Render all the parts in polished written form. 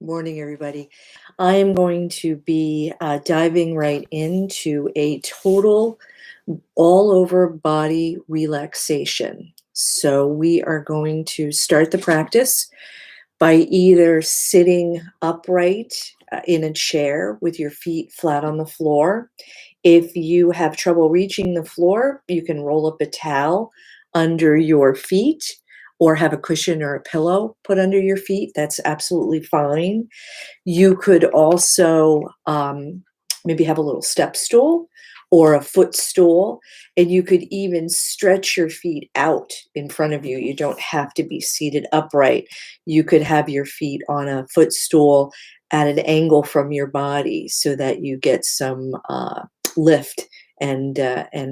Morning, everybody. I am going to be diving right into a total all over body relaxation. So, we are going to start the practice by either sitting upright in a chair with your feet flat on the floor. If you have trouble reaching the floor, you can roll up a towel under your feet or have a cushion or a pillow put under your feet. That's absolutely fine. You could also maybe have a little step stool or a footstool, and you could even stretch your feet out in front of you. You don't have to be seated upright. You could have your feet on a footstool at an angle from your body so that you get some lift and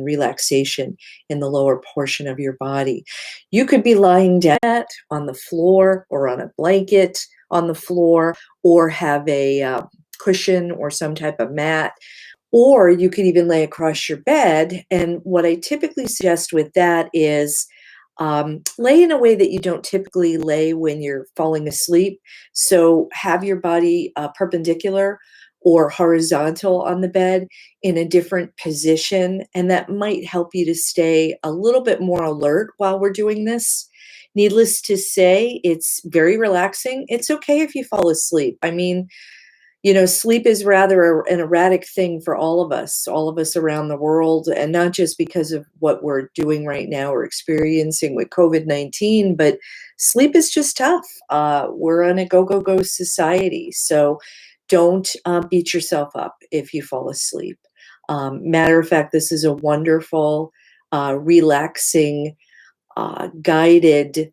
relaxation in the lower portion of your body. You could be lying down on the floor or on a blanket on the floor, or have a cushion or some type of mat, or you could even lay across your bed. And what I typically suggest with that is lay in a way that you don't typically lay when you're falling asleep. So have your body perpendicular or horizontal on the bed in a different position, and that might help you to stay a little bit more alert while we're doing this. Needless to say, it's very relaxing. It's okay if you fall asleep. I mean, sleep is rather an erratic thing for all of us around the world, and not just because of what we're doing right now or experiencing with COVID-19, but sleep is just tough. We're in a go, go, go society. So don't beat yourself up if you fall asleep. Matter of fact, this is a wonderful, relaxing, guided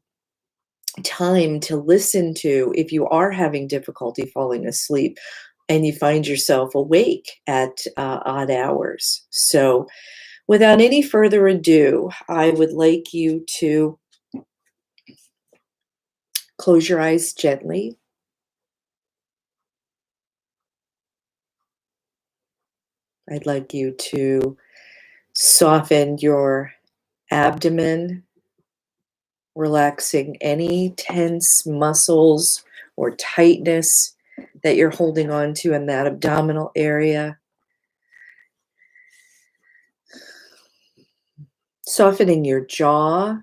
time to listen to if you are having difficulty falling asleep and you find yourself awake at odd hours. So, without any further ado, I would like you to close your eyes gently. I'd like you to soften your abdomen, relaxing any tense muscles or tightness that you're holding on to in that abdominal area. Softening your jaw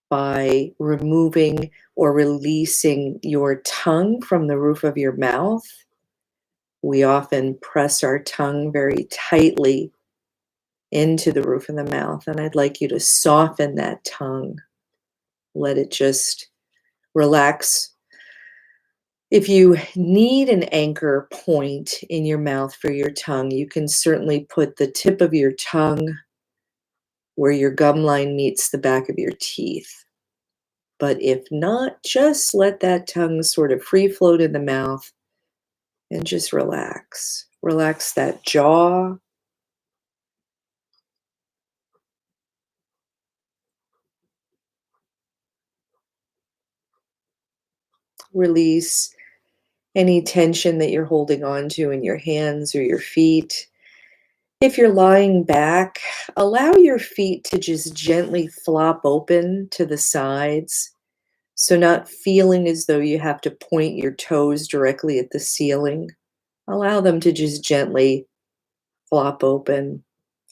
by removing or releasing your tongue from the roof of your mouth. We often press our tongue very tightly into the roof of the mouth, and I'd like you to soften that tongue. Let it just relax. If you need an anchor point in your mouth for your tongue, you can certainly put the tip of your tongue where your gum line meets the back of your teeth. But if not, just let that tongue sort of free float in the mouth and just relax. Relax that jaw. Release any tension that you're holding on to in your hands or your feet. If you're lying back, allow your feet to just gently flop open to the sides. So, not feeling as though you have to point your toes directly at the ceiling. Allow them to just gently flop open,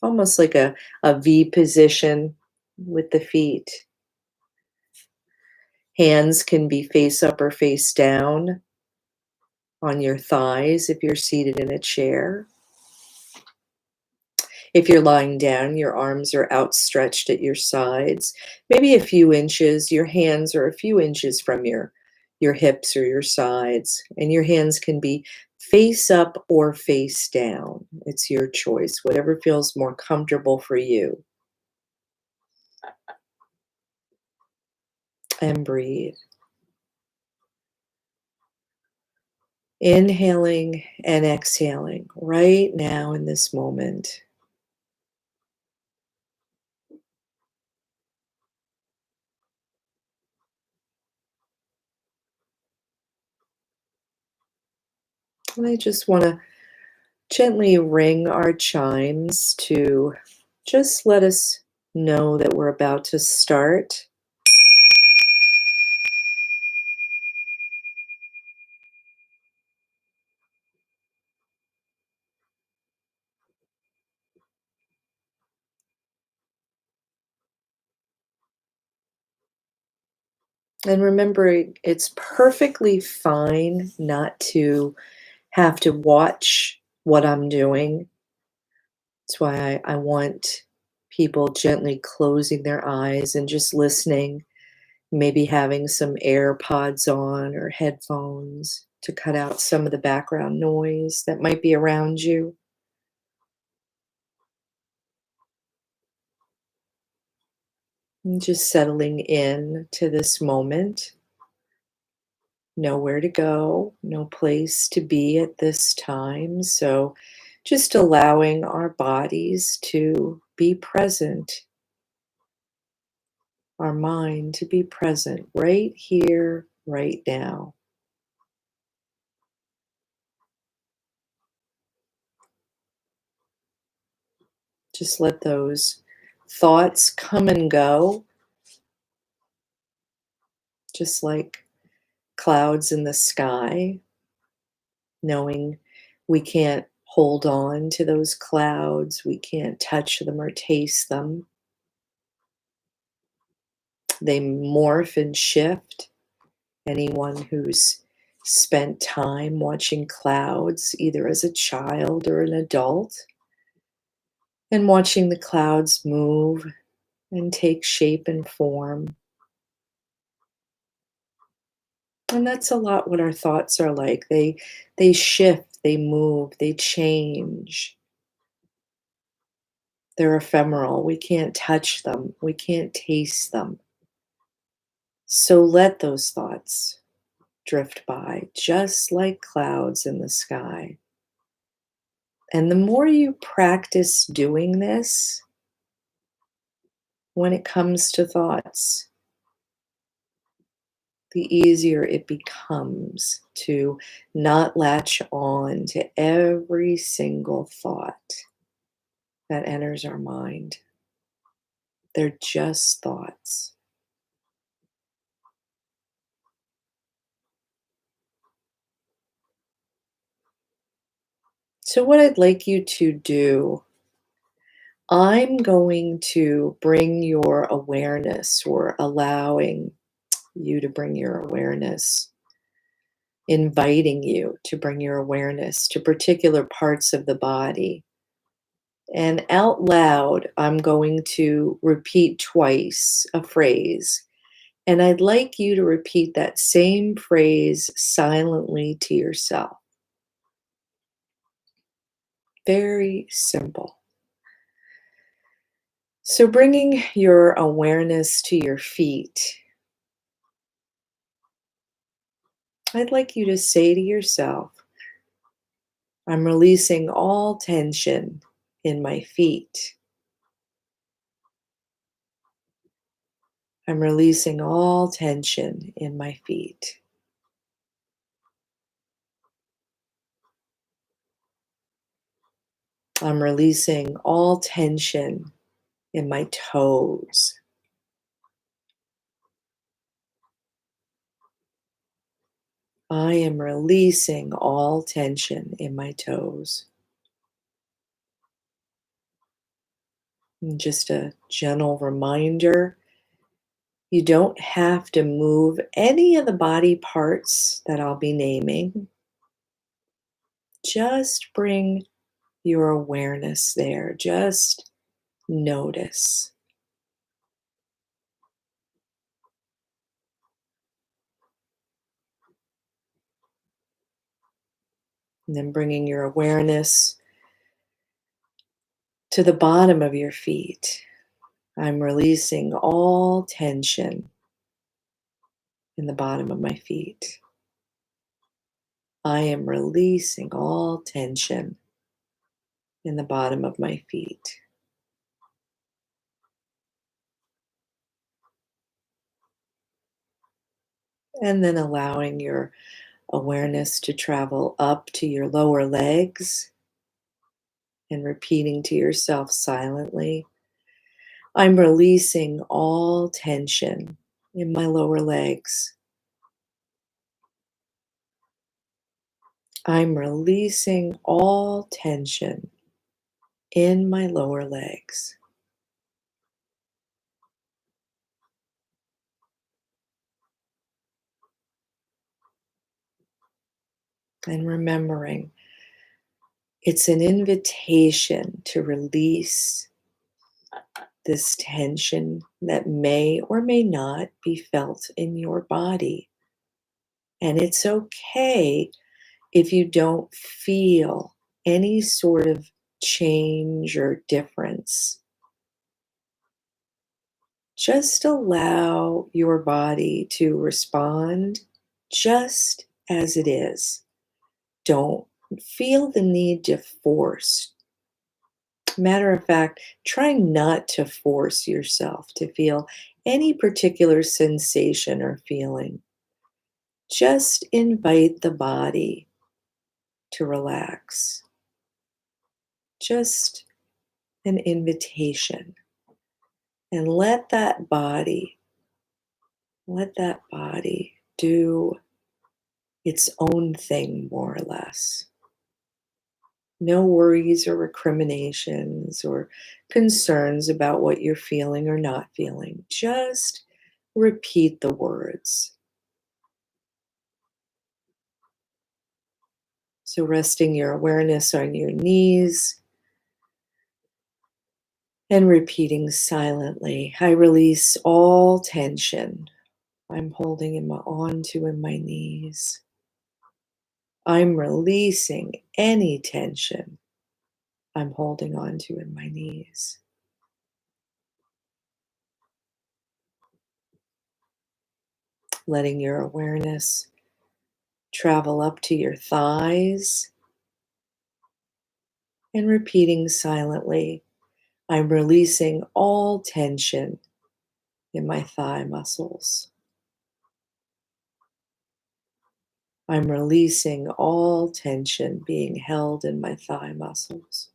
almost like a V position with the feet. Hands can be face up or face down on your thighs if you're seated in a chair. If you're lying down, your arms are outstretched at your sides, maybe a few inches. Your hands are a few inches from your hips or your sides, and your hands can be face up or face down. It's your choice, whatever feels more comfortable for you. And breathe. Inhaling and exhaling right now in this moment. And I just want to gently ring our chimes to just let us know that we're about to start. And remembering it's perfectly fine not to have to watch what I'm doing. That's why I want people gently closing their eyes and just listening, maybe having some AirPods on or headphones to cut out some of the background noise that might be around you. And just settling in to this moment. Nowhere to go, no place to be at this time. So just allowing our bodies to be present, our mind to be present right here, right now. Just let those thoughts come and go, just like clouds in the sky, knowing we can't hold on to those clouds, we can't touch them or taste them. They morph and shift. Anyone who's spent time watching clouds, either as a child or an adult, and watching the clouds move and take shape and form. And that's a lot what our thoughts are like. They shift, they move, they change. They're ephemeral. We can't touch them. We can't taste them. So let those thoughts drift by, just like clouds in the sky. And the more you practice doing this, when it comes to thoughts, the easier it becomes to not latch on to every single thought that enters our mind. They're just thoughts. So, what I'd like you to do, I'm going to bring your awareness, or allowing you to bring your awareness, inviting you to bring your awareness to particular parts of the body. And out loud, I'm going to repeat twice a phrase. And I'd like you to repeat that same phrase silently to yourself. Very simple. So, bringing your awareness to your feet, I'd like you to say to yourself, I'm releasing all tension in my feet. I'm releasing all tension in my feet. I'm releasing all tension in my toes. I am releasing all tension in my toes. And just a gentle reminder, you don't have to move any of the body parts that I'll be naming. Just bring your awareness there. Just notice. And then bringing your awareness to the bottom of your feet. I'm releasing all tension in the bottom of my feet. I am releasing all tension in the bottom of my feet. And then allowing your awareness to travel up to your lower legs and repeating to yourself silently, I'm releasing all tension in my lower legs. I'm releasing all tension in my lower legs. And remembering it's an invitation to release this tension that may or may not be felt in your body. And it's okay if you don't feel any sort of change or difference. Just allow your body to respond just as it is. Don't feel the need to force. Matter of fact, try not to force yourself to feel any particular sensation or feeling. Just invite the body to relax. Just an invitation. And let that body do its own thing, more or less. No worries or recriminations or concerns about what you're feeling or not feeling. Just repeat the words. So, resting your awareness on your knees and repeating silently, I release all tension I'm holding onto in my knees. I'm releasing any tension I'm holding onto in my knees. Letting your awareness travel up to your thighs and repeating silently, I'm releasing all tension in my thigh muscles. I'm releasing all tension being held in my thigh muscles.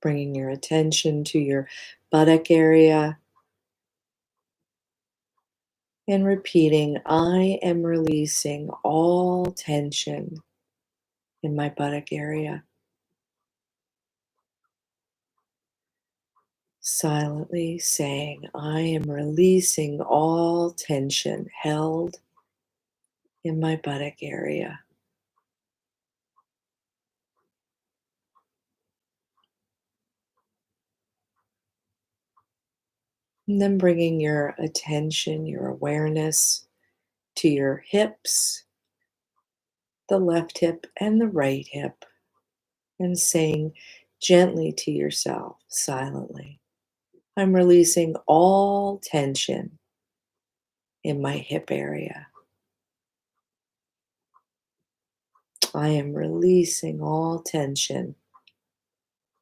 Bringing your attention to your buttock area and repeating, I am releasing all tension in my buttock area. Silently saying, I am releasing all tension held in my buttock area. And then bringing your attention, your awareness to your hips, the left hip and the right hip, and saying gently to yourself, silently, I'm releasing all tension in my hip area. I am releasing all tension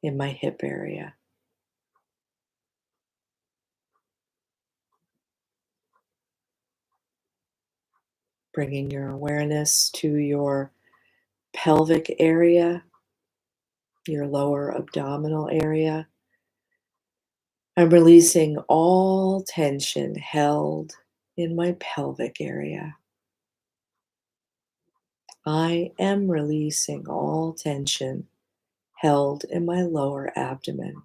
in my hip area. Bringing your awareness to your pelvic area, your lower abdominal area. I'm releasing all tension held in my pelvic area. I am releasing all tension held in my lower abdomen.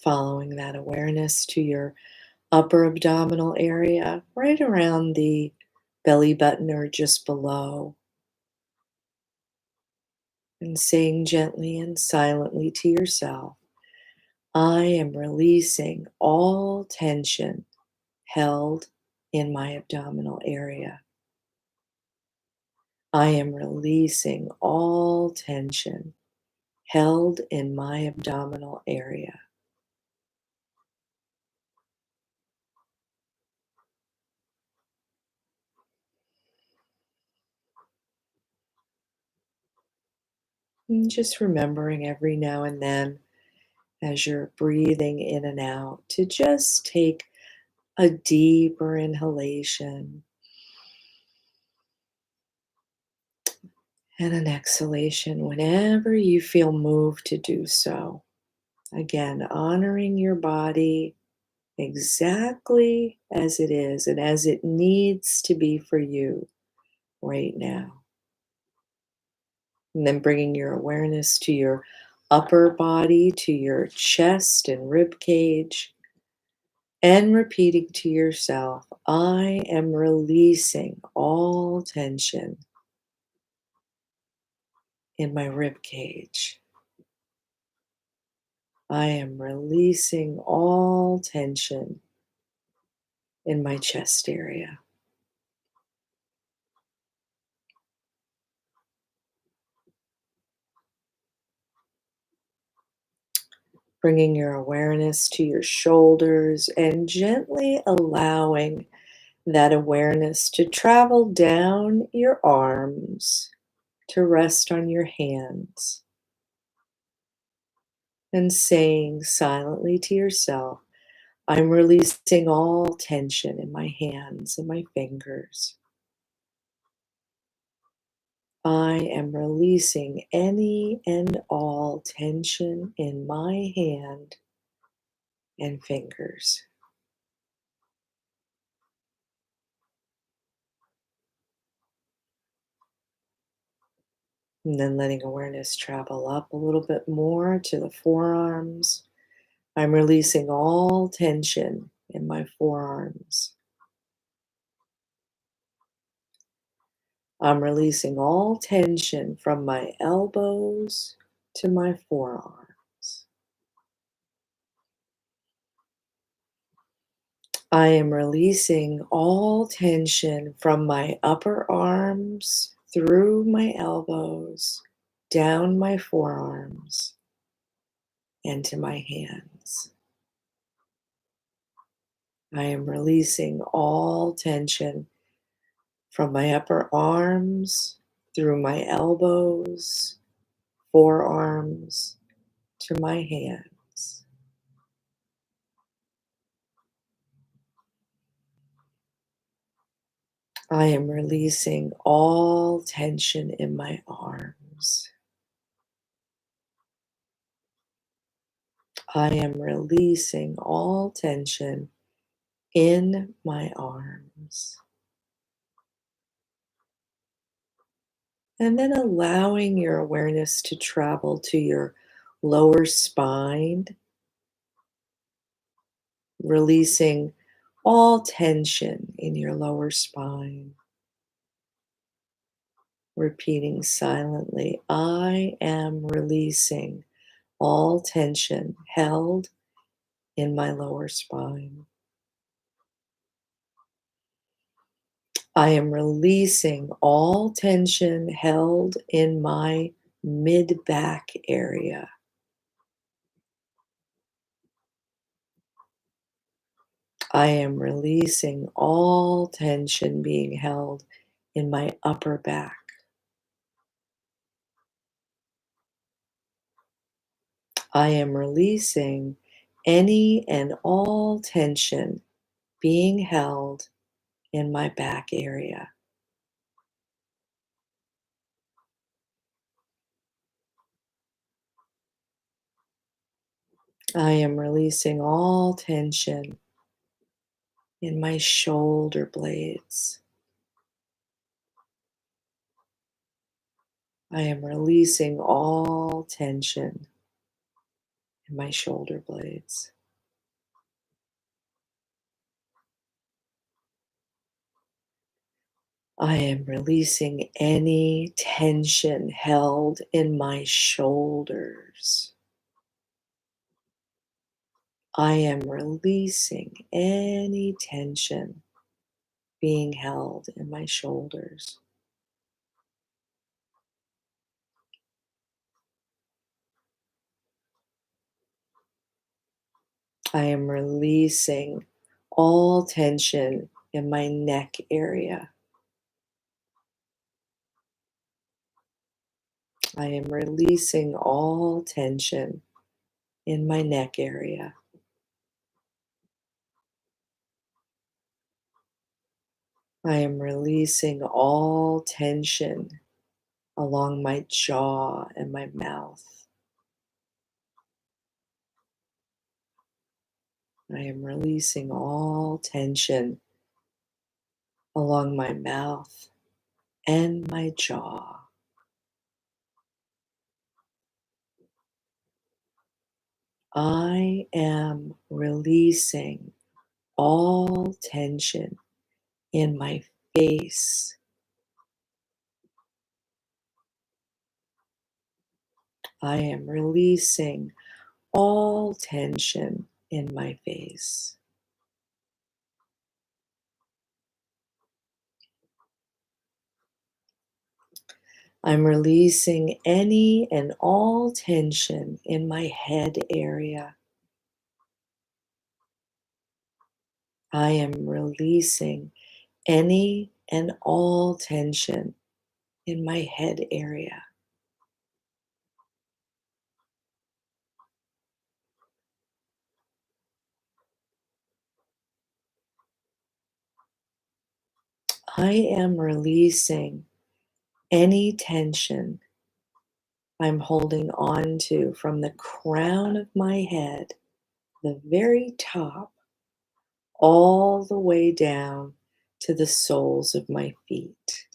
Following that awareness to your upper abdominal area, right around the belly button or just below, and saying gently and silently to yourself, I am releasing all tension held in my abdominal area. I am releasing all tension held in my abdominal area. And just remembering every now and then as you're breathing in and out to just take a deeper inhalation and an exhalation whenever you feel moved to do so. Again, honoring your body exactly as it is and as it needs to be for you right now. And then bringing your awareness to your upper body, to your chest and rib cage, and repeating to yourself, I am releasing all tension in my rib cage. I am releasing all tension in my chest area. Bringing your awareness to your shoulders and gently allowing that awareness to travel down your arms to rest on your hands and saying silently to yourself, I'm releasing all tension in my hands and my fingers. I am releasing any and all tension in my hand and fingers. And then letting awareness travel up a little bit more to the forearms. I'm releasing all tension in my forearms. I'm releasing all tension from my elbows to my forearms. I am releasing all tension from my upper arms through my elbows, down my forearms, and to my hands. I am releasing all tension from my upper arms through my elbows, forearms, to my hands. I am releasing all tension in my arms. I am releasing all tension in my arms. And then allowing your awareness to travel to your lower spine, releasing all tension in your lower spine. Repeating silently, I am releasing all tension held in my lower spine. I am releasing all tension held in my mid back area. I am releasing all tension being held in my upper back. I am releasing any and all tension being held in my back area. I am releasing all tension in my shoulder blades. I am releasing all tension in my shoulder blades. I am releasing any tension held in my shoulders. I am releasing any tension being held in my shoulders. I am releasing all tension in my neck area. I am releasing all tension in my neck area. I am releasing all tension along my jaw and my mouth. I am releasing all tension along my mouth and my jaw. I am releasing all tension in my face. I am releasing all tension in my face. I'm releasing any and all tension in my head area. I am releasing any and all tension in my head area. I am releasing any tension I'm holding on to from the crown of my head, the very top, all the way down to the soles of my feet.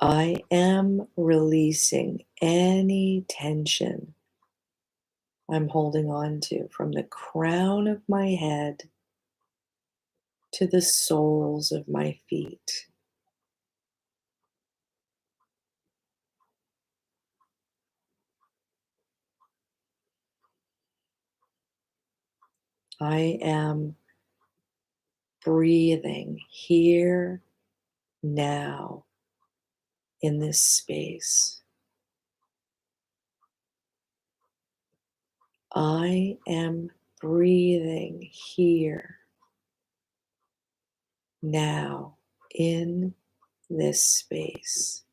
I am releasing any tension I'm holding on to from the crown of my head to the soles of my feet. I am breathing here, now, in this space. I am breathing here, now, in this space.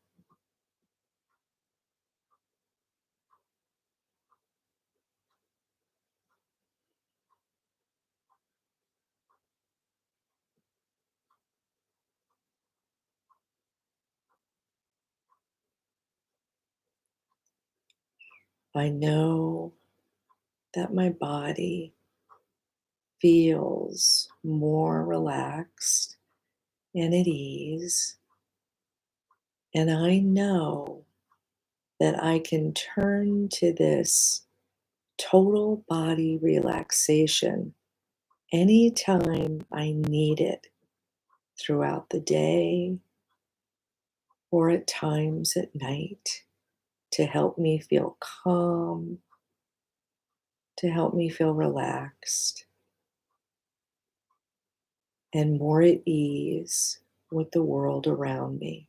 I know that my body feels more relaxed and at ease, and I know that I can turn to this total body relaxation anytime I need it throughout the day or at times at night to help me feel calm, to help me feel relaxed and more at ease with the world around me.